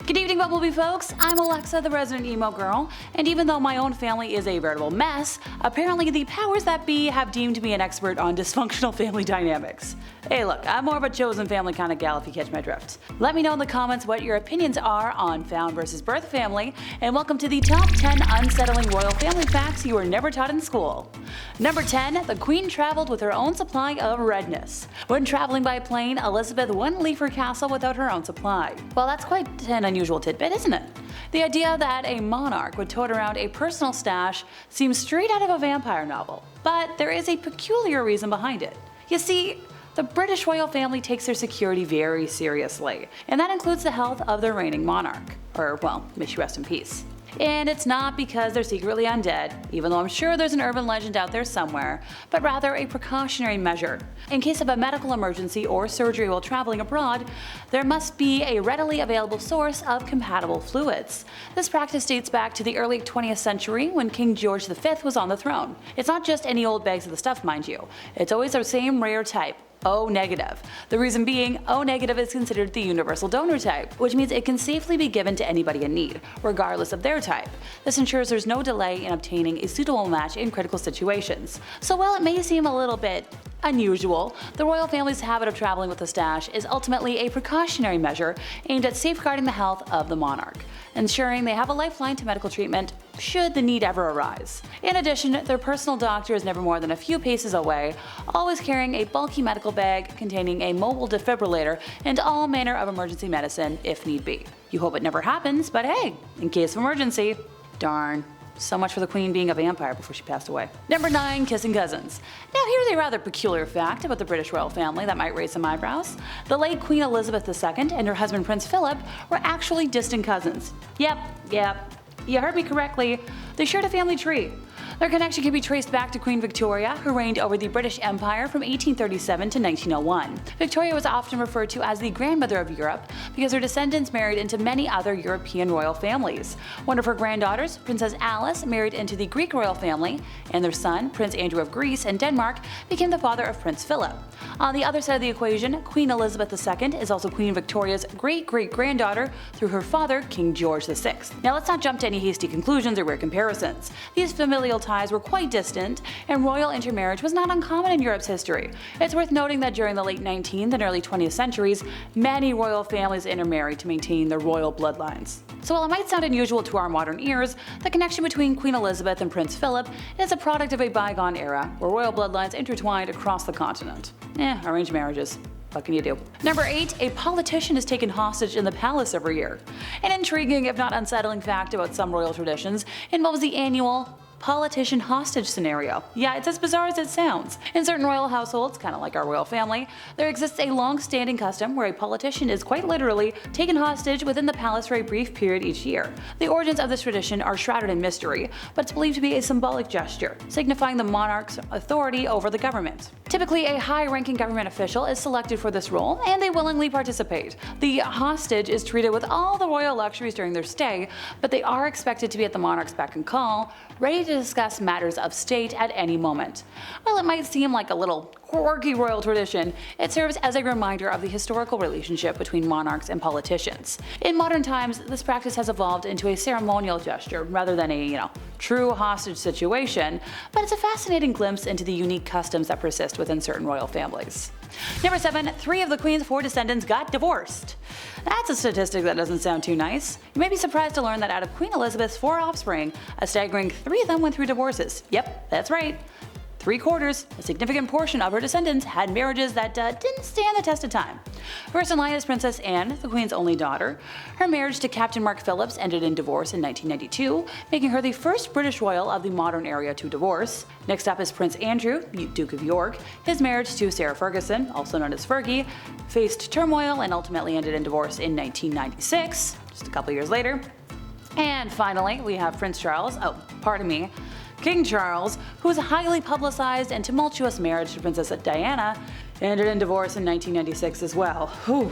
Good evening, Bumblebee folks. I'm Alexa, the resident emo girl, and even though my own family is a veritable mess, apparently the powers that be have deemed me an expert on dysfunctional family dynamics. Hey look, I'm more of a chosen family kind of gal if you catch my drift. Let me know in the comments what your opinions are on found versus birth family, and welcome to the top 10 unsettling royal family facts you were never taught in school. Number 10, the Queen traveled with her own supply of redness. When traveling by plane, Elizabeth wouldn't leave her castle without her own supply. Well, that's quite an unusual tidbit, isn't it? The idea that a monarch would tote around a personal stash seems straight out of a vampire novel, but there is a peculiar reason behind it. You see, the British royal family takes their security very seriously, and that includes the health of their reigning monarch, or well, may she rest in peace. And it's not because they're secretly undead, even though I'm sure there's an urban legend out there somewhere, but rather a precautionary measure. In case of a medical emergency or surgery while traveling abroad, there must be a readily available source of compatible fluids. This practice dates back to the early 20th century when King George V was on the throne. It's not just any old bags of the stuff, mind you. It's always the same rare type, O negative. The reason being, O negative is considered the universal donor type, which means it can safely be given to anybody in need, regardless of their type. This ensures there's no delay in obtaining a suitable match in critical situations. So while it may seem a little bit unusual, the royal family's habit of traveling with a stash is ultimately a precautionary measure aimed at safeguarding the health of the monarch, ensuring they have a lifeline to medical treatment should the need ever arise. In addition, their personal doctor is never more than a few paces away, always carrying a bulky medical bag containing a mobile defibrillator and all manner of emergency medicine if need be. You hope it never happens, but hey, in case of emergency, darn. So much for the Queen being a vampire before she passed away. Number 9, kissing cousins. Now here's a rather peculiar fact about the British royal family that might raise some eyebrows. The late Queen Elizabeth II and her husband Prince Philip were actually distant cousins. Yep, you heard me correctly, they shared a family tree. Their connection can be traced back to Queen Victoria, who reigned over the British Empire from 1837 to 1901. Victoria was often referred to as the grandmother of Europe because her descendants married into many other European royal families. One of her granddaughters, Princess Alice, married into the Greek royal family, and their son, Prince Andrew of Greece and Denmark, became the father of Prince Philip. On the other side of the equation, Queen Elizabeth II is also Queen Victoria's great-great-granddaughter through her father, King George VI. Now let's not jump to any hasty conclusions or weird comparisons. These familial ties were quite distant, and royal intermarriage was not uncommon in Europe's history. It's worth noting that during the late 19th and early 20th centuries, many royal families intermarried to maintain their royal bloodlines. So while it might sound unusual to our modern ears, the connection between Queen Elizabeth and Prince Philip is a product of a bygone era where royal bloodlines intertwined across the continent. Arranged marriages. What can you do? Number 8, a politician is taken hostage in the palace every year. An intriguing, if not unsettling fact about some royal traditions involves the annual politician hostage scenario. Yeah, it's as bizarre as it sounds. In certain royal households, kind of like our royal family, there exists a long-standing custom where a politician is quite literally taken hostage within the palace for a brief period each year. The origins of this tradition are shrouded in mystery, but it's believed to be a symbolic gesture, signifying the monarch's authority over the government. Typically, a high-ranking government official is selected for this role, and they willingly participate. The hostage is treated with all the royal luxuries during their stay, but they are expected to be at the monarch's beck and call, ready to discuss matters of state at any moment. While it might seem like a little quirky royal tradition, it serves as a reminder of the historical relationship between monarchs and politicians. In modern times, this practice has evolved into a ceremonial gesture rather than a, true hostage situation, but it's a fascinating glimpse into the unique customs that persist within certain royal families. Number 7, 3 of the Queen's 4 descendants got divorced. That's a statistic that doesn't sound too nice. You may be surprised to learn that out of Queen Elizabeth's 4 offspring, a staggering 3 of them went through divorces. Yep, that's right. 3/4, a significant portion of her descendants had marriages that didn't stand the test of time. First in line is Princess Anne, the Queen's only daughter. Her marriage to Captain Mark Phillips ended in divorce in 1992, making her the first British royal of the modern era to divorce. Next up is Prince Andrew, Duke of York. His marriage to Sarah Ferguson, also known as Fergie, faced turmoil and ultimately ended in divorce in 1996, just a couple years later. And finally, we have Prince Charles, King Charles, whose highly publicized and tumultuous marriage to Princess Diana ended in divorce in 1996 as well. Whew.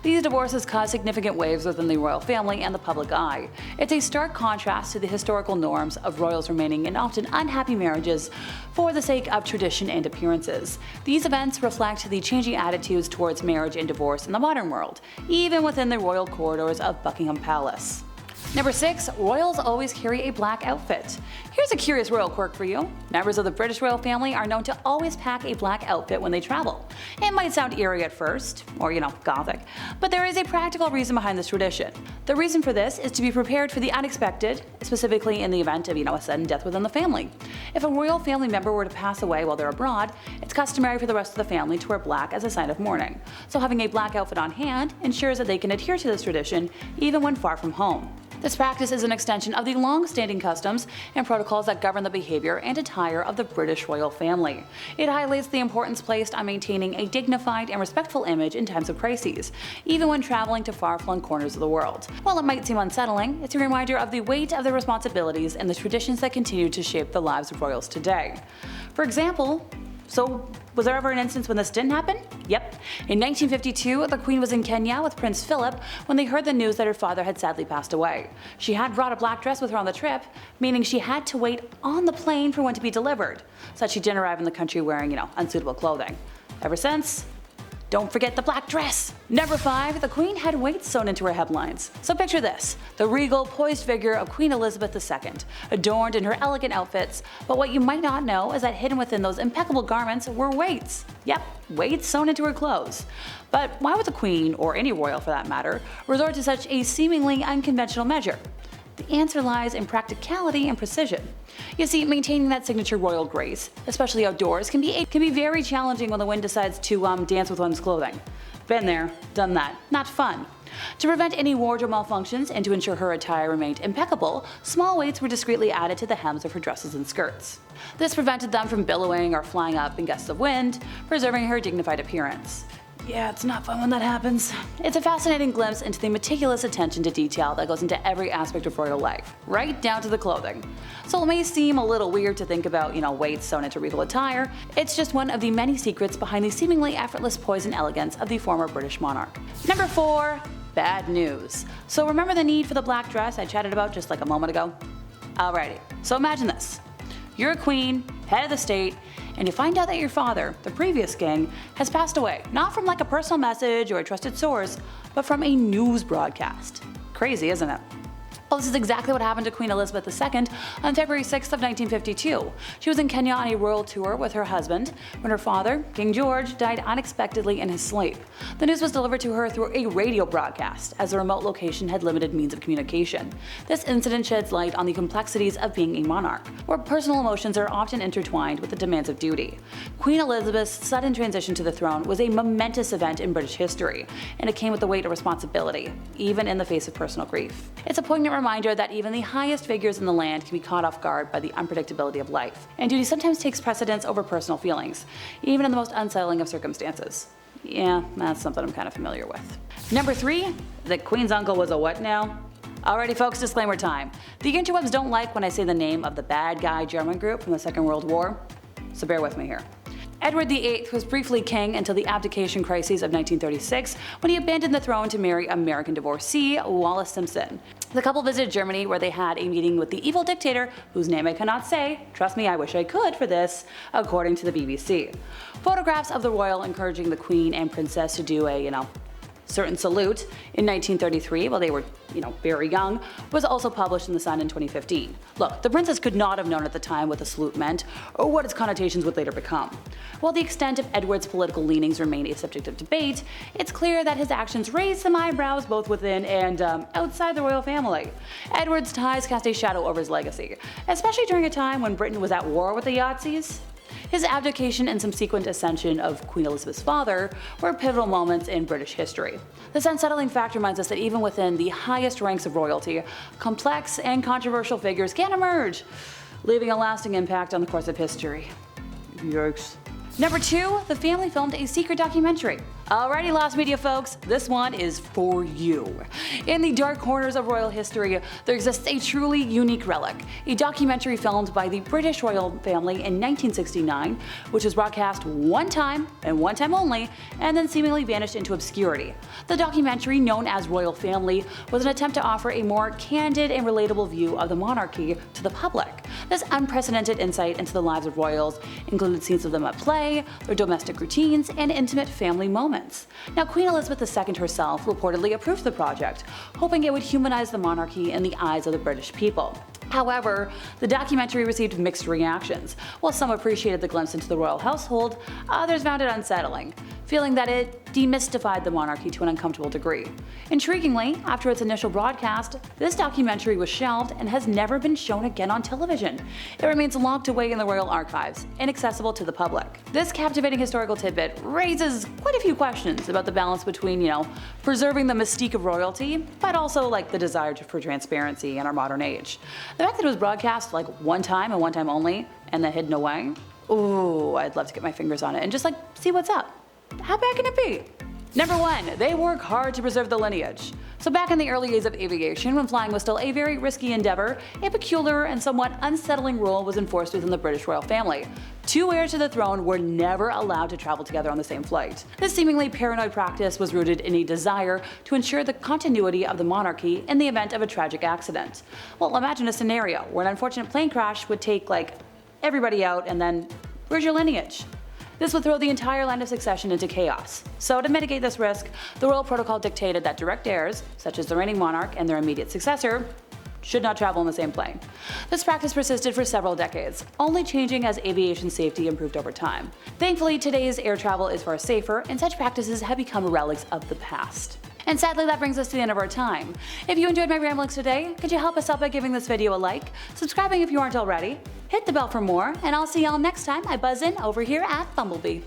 These divorces caused significant waves within the royal family and the public eye. It's a stark contrast to the historical norms of royals remaining in often unhappy marriages for the sake of tradition and appearances. These events reflect the changing attitudes towards marriage and divorce in the modern world, even within the royal corridors of Buckingham Palace. Number 6. Royals always carry a black outfit. Here's a curious royal quirk for you. Members of the British royal family are known to always pack a black outfit when they travel. It might sound eerie at first, or gothic, but there is a practical reason behind this tradition. The reason for this is to be prepared for the unexpected, specifically in the event of a sudden death within the family. If a royal family member were to pass away while they're abroad, it's customary for the rest of the family to wear black as a sign of mourning. So having a black outfit on hand ensures that they can adhere to this tradition even when far from home. This practice is an extension of the long-standing customs and protocols that govern the behavior and attire of the British royal family. It highlights the importance placed on maintaining a dignified and respectful image in times of crises, even when traveling to far-flung corners of the world. While it might seem unsettling, it's a reminder of the weight of their responsibilities and the traditions that continue to shape the lives of royals today. For example, was there ever an instance when this didn't happen? Yep. In 1952, the Queen was in Kenya with Prince Philip when they heard the news that her father had sadly passed away. She had brought a black dress with her on the trip, meaning she had to wait on the plane for one to be delivered, so that she didn't arrive in the country wearing, unsuitable clothing. Ever since, don't forget the black dress! Number 5. The Queen had weights sewn into her hemlines. So picture this, the regal, poised figure of Queen Elizabeth II, adorned in her elegant outfits, but what you might not know is that hidden within those impeccable garments were weights. Yep, weights sewn into her clothes. But why would the Queen, or any royal for that matter, resort to such a seemingly unconventional measure? The answer lies in practicality and precision. You see, maintaining that signature royal grace, especially outdoors, can be very challenging when the wind decides to dance with one's clothing. Been there, done that. Not fun. To prevent any wardrobe malfunctions and to ensure her attire remained impeccable, small weights were discreetly added to the hems of her dresses and skirts. This prevented them from billowing or flying up in gusts of wind, preserving her dignified appearance. Yeah, it's not fun when that happens. It's a fascinating glimpse into the meticulous attention to detail that goes into every aspect of royal life, right down to the clothing. So it may seem a little weird to think about, weights sewn into regal attire. It's just one of the many secrets behind the seemingly effortless poise and elegance of the former British monarch. Number 4. Bad news. So remember the need for the black dress I chatted about just like a moment ago? Alrighty, so imagine this. You're a queen, head of the state, and you find out that your father, the previous king, has passed away, not from a personal message or a trusted source, but from a news broadcast. Crazy, isn't it? Well, this is exactly what happened to Queen Elizabeth II on February 6th of 1952. She was in Kenya on a royal tour with her husband when her father, King George, died unexpectedly in his sleep. The news was delivered to her through a radio broadcast, as the remote location had limited means of communication. This incident sheds light on the complexities of being a monarch, where personal emotions are often intertwined with the demands of duty. Queen Elizabeth's sudden transition to the throne was a momentous event in British history, and it came with the weight of responsibility, even in the face of personal grief. It's a poignant reminder that even the highest figures in the land can be caught off guard by the unpredictability of life, and duty sometimes takes precedence over personal feelings, even in the most unsettling of circumstances. Yeah, that's something I'm kind of familiar with. Number 3. The Queen's uncle was a what now? Alrighty folks, disclaimer time. The interwebs don't like when I say the name of the bad guy German group from the Second World War, so bear with me here. Edward VIII was briefly king until the abdication crises of 1936, when he abandoned the throne to marry American divorcee Wallis Simpson. The couple visited Germany, where they had a meeting with the evil dictator, whose name I cannot say, trust me I wish I could for this, according to the BBC. Photographs of the royal encouraging the Queen and Princess to do a, certain salute in 1933 while they were, very young, was also published in The Sun in 2015. Look, the princess could not have known at the time what the salute meant or what its connotations would later become. While the extent of Edward's political leanings remain a subject of debate, it's clear that his actions raised some eyebrows both within and outside the royal family. Edward's ties cast a shadow over his legacy, especially during a time when Britain was at war with the Yahtzees. His abdication and subsequent ascension of Queen Elizabeth's father were pivotal moments in British history. This unsettling fact reminds us that even within the highest ranks of royalty, complex and controversial figures can emerge, leaving a lasting impact on the course of history. Yikes. Number 2, the family filmed a secret documentary. Alrighty, Lost Media folks, this one is for you. In the dark corners of royal history, there exists a truly unique relic, a documentary filmed by the British royal family in 1969, which was broadcast one time and one time only, and then seemingly vanished into obscurity. The documentary, known as Royal Family, was an attempt to offer a more candid and relatable view of the monarchy to the public. This unprecedented insight into the lives of royals included scenes of them at play, their domestic routines, and intimate family moments. Now, Queen Elizabeth II herself reportedly approved the project, hoping it would humanize the monarchy in the eyes of the British people. However, the documentary received mixed reactions. While some appreciated the glimpse into the royal household, others found it unsettling, feeling that it demystified the monarchy to an uncomfortable degree. Intriguingly, after its initial broadcast, this documentary was shelved and has never been shown again on television. It remains locked away in the royal archives, inaccessible to the public. This captivating historical tidbit raises quite a few questions about the balance between, preserving the mystique of royalty, but also the desire for transparency in our modern age. The fact that it was broadcast one time and one time only, and then hidden away, ooh, I'd love to get my fingers on it and just see what's up. How bad can it be? Number 1. They work hard to preserve the lineage. So back in the early days of aviation, when flying was still a very risky endeavor, a peculiar and somewhat unsettling rule was enforced within the British royal family. Two heirs to the throne were never allowed to travel together on the same flight. This seemingly paranoid practice was rooted in a desire to ensure the continuity of the monarchy in the event of a tragic accident. Well, imagine a scenario where an unfortunate plane crash would take everybody out, and then where's your lineage? This would throw the entire line of succession into chaos. So to mitigate this risk, the royal protocol dictated that direct heirs, such as the reigning monarch and their immediate successor, should not travel in the same plane. This practice persisted for several decades, only changing as aviation safety improved over time. Thankfully, today's air travel is far safer, and such practices have become relics of the past. And sadly, that brings us to the end of our time. If you enjoyed my ramblings today, could you help us out by giving this video a like, subscribing if you aren't already, hit the bell for more, and I'll see y'all next time I buzz in over here at Bumblebee.